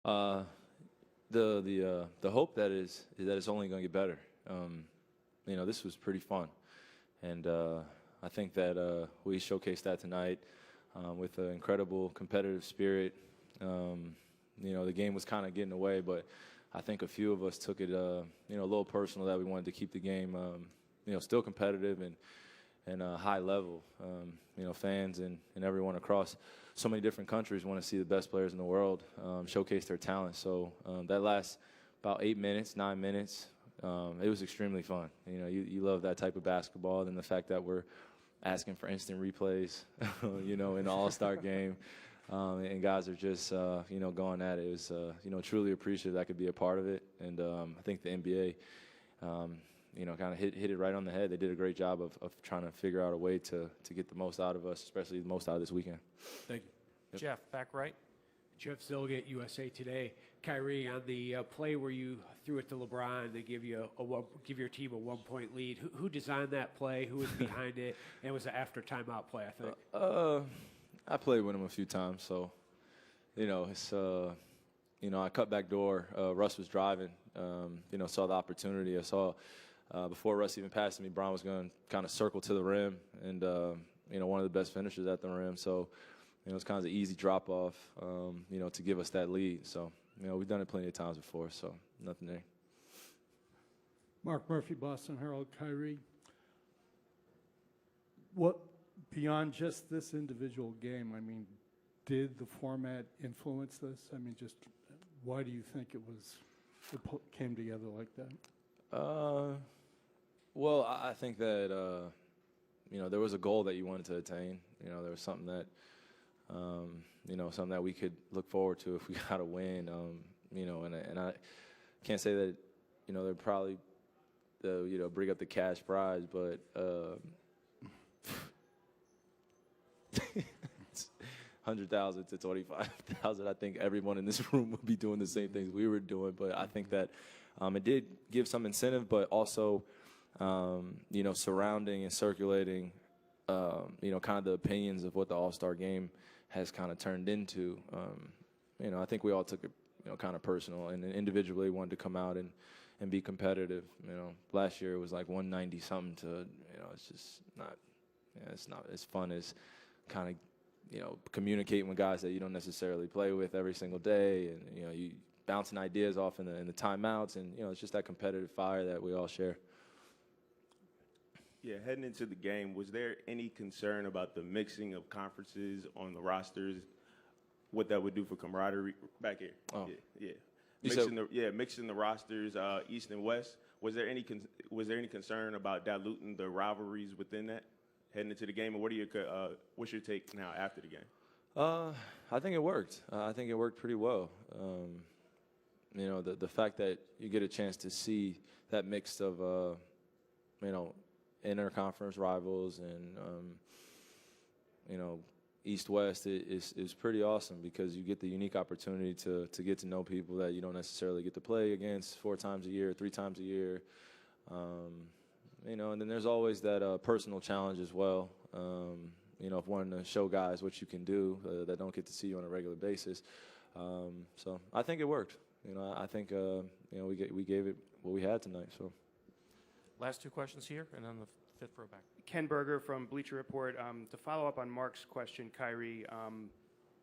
Uh, the hope that is that it's only going to get better. This was pretty fun, and I think that we showcased that tonight with an incredible competitive spirit. The game was kind of getting away, but I think a few of us took it, a little personal that we wanted to keep the game, still competitive and high level. Fans and everyone across so many different countries want to see the best players in the world showcase their talent. So that last about 8 minutes, 9 minutes, it was extremely fun. You love that type of basketball, and the fact that we're asking for instant replays, in the All-Star game. And guys are just, going at it. It was, truly appreciative that I could be a part of it. And I think the NBA, kind of hit it right on the head. They did a great job of trying to figure out a way to get the most out of us, especially the most out of this weekend. Thank you. Yep. Jeff, back right. Jeff Zilgate, USA Today. Kyrie, on the play where you threw it to LeBron, they give you give your team a 1-point lead. Who designed that play? Who was behind it? And it was an after timeout play, I think. I played with him a few times, so it's I cut back door. Russ was driving. Saw the opportunity. I saw before Russ even passed me, Bron was going to kind of circle to the rim, and one of the best finishers at the rim. So it's kind of an easy drop off, to give us that lead. So we've done it plenty of times before, so nothing there. Mark Murphy, Boston Herald. Kyrie, what beyond just this individual game? I mean, did the format influence this? I mean, just why do you think it came together like that? Well, I think that there was a goal that you wanted to attain. There was something that something that we could look forward to if we got a win. And I can't say that they're probably bring up the cash prize, but. 100,000 to 25,000. I think everyone in this room would be doing the same things we were doing. But I think that it did give some incentive, but also, surrounding and circulating, kind of the opinions of what the All-Star game has kind of turned into. I think we all took it, kind of personal, and individually wanted to come out and be competitive. Last year it was like 190 something to, it's just not. It's not as fun as kind of, communicating with guys that you don't necessarily play with every single day, and you bouncing ideas off in the timeouts, and it's just that competitive fire that we all share. Yeah, heading into the game, was there any concern about the mixing of conferences on the rosters, what that would do for camaraderie back here? Oh. Yeah. Mixing the rosters, East and West. Was there any concern about diluting the rivalries within that heading into the game? And what's your take now after the game? I think it worked. I think it worked pretty well. The fact that you get a chance to see that mix of interconference rivals and East-West is pretty awesome, because you get the unique opportunity to get to know people that you don't necessarily get to play against 4 times a year, 3 times a year. And then there's always that personal challenge as well. If wanting to show guys what you can do that don't get to see you on a regular basis. So I think it worked. I think we gave it what we had tonight. So. Last 2 questions here, and then the 5th row back. Ken Berger from Bleacher Report. To follow up on Mark's question, Kyrie.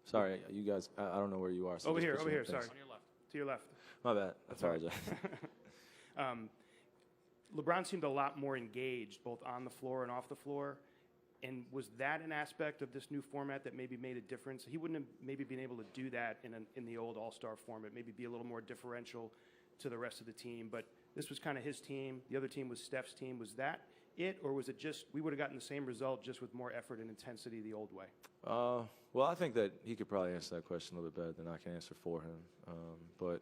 Sorry, you guys. I don't know where you are. So over here. Sorry. On your left. To your left. My bad. I apologize. LeBron seemed a lot more engaged, both on the floor and off the floor. And was that an aspect of this new format that maybe made a difference? He wouldn't have maybe been able to do that in the old All-Star format, maybe be a little more differential to the rest of the team. But this was kind of his team. The other team was Steph's team. Was that it, or was it just we would have gotten the same result just with more effort and intensity the old way? Well, I think that he could probably answer that question a little bit better than I can answer for him. But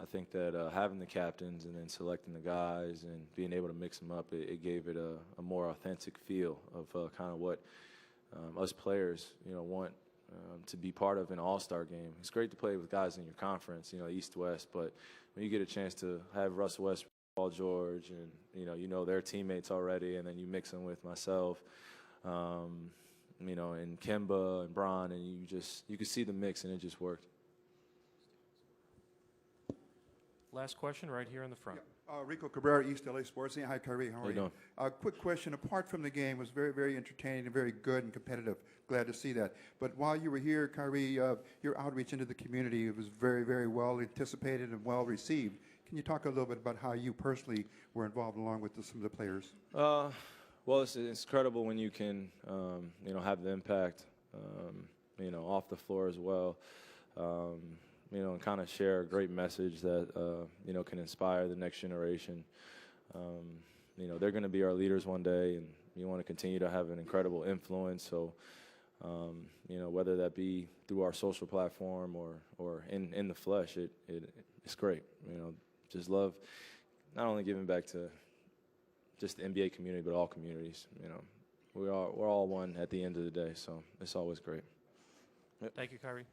I think that having the captains and then selecting the guys and being able to mix them up, it gave it a more authentic feel of kind of what us players, want to be part of an all-star game. It's great to play with guys in your conference, East-West, but when you get a chance to have Russell Westbrook, Paul George, and their teammates already, and then you mix them with myself, and Kemba and Bron, and you could see the mix, and it just worked. last question right here in the front. Rico Cabrera, East LA Sports. Hi, Kyrie. How are you doing? Quick question. Apart from the game, it was very, very entertaining and very good and competitive. Glad to see that. But while you were here, Kyrie, your outreach into the community was very, very well anticipated and well received. Can you talk a little bit about how you personally were involved along with some of the players? Well, it's incredible when you can, have the impact, off the floor as well. And kind of share a great message that, can inspire the next generation. They're going to be our leaders one day, and you want to continue to have an incredible influence. So, whether that be through our social platform or in the flesh, it's great. Just love not only giving back to just the NBA community, but all communities. We're all one at the end of the day, so it's always great. Thank you, Kyrie.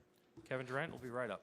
Kevin Durant will be right up.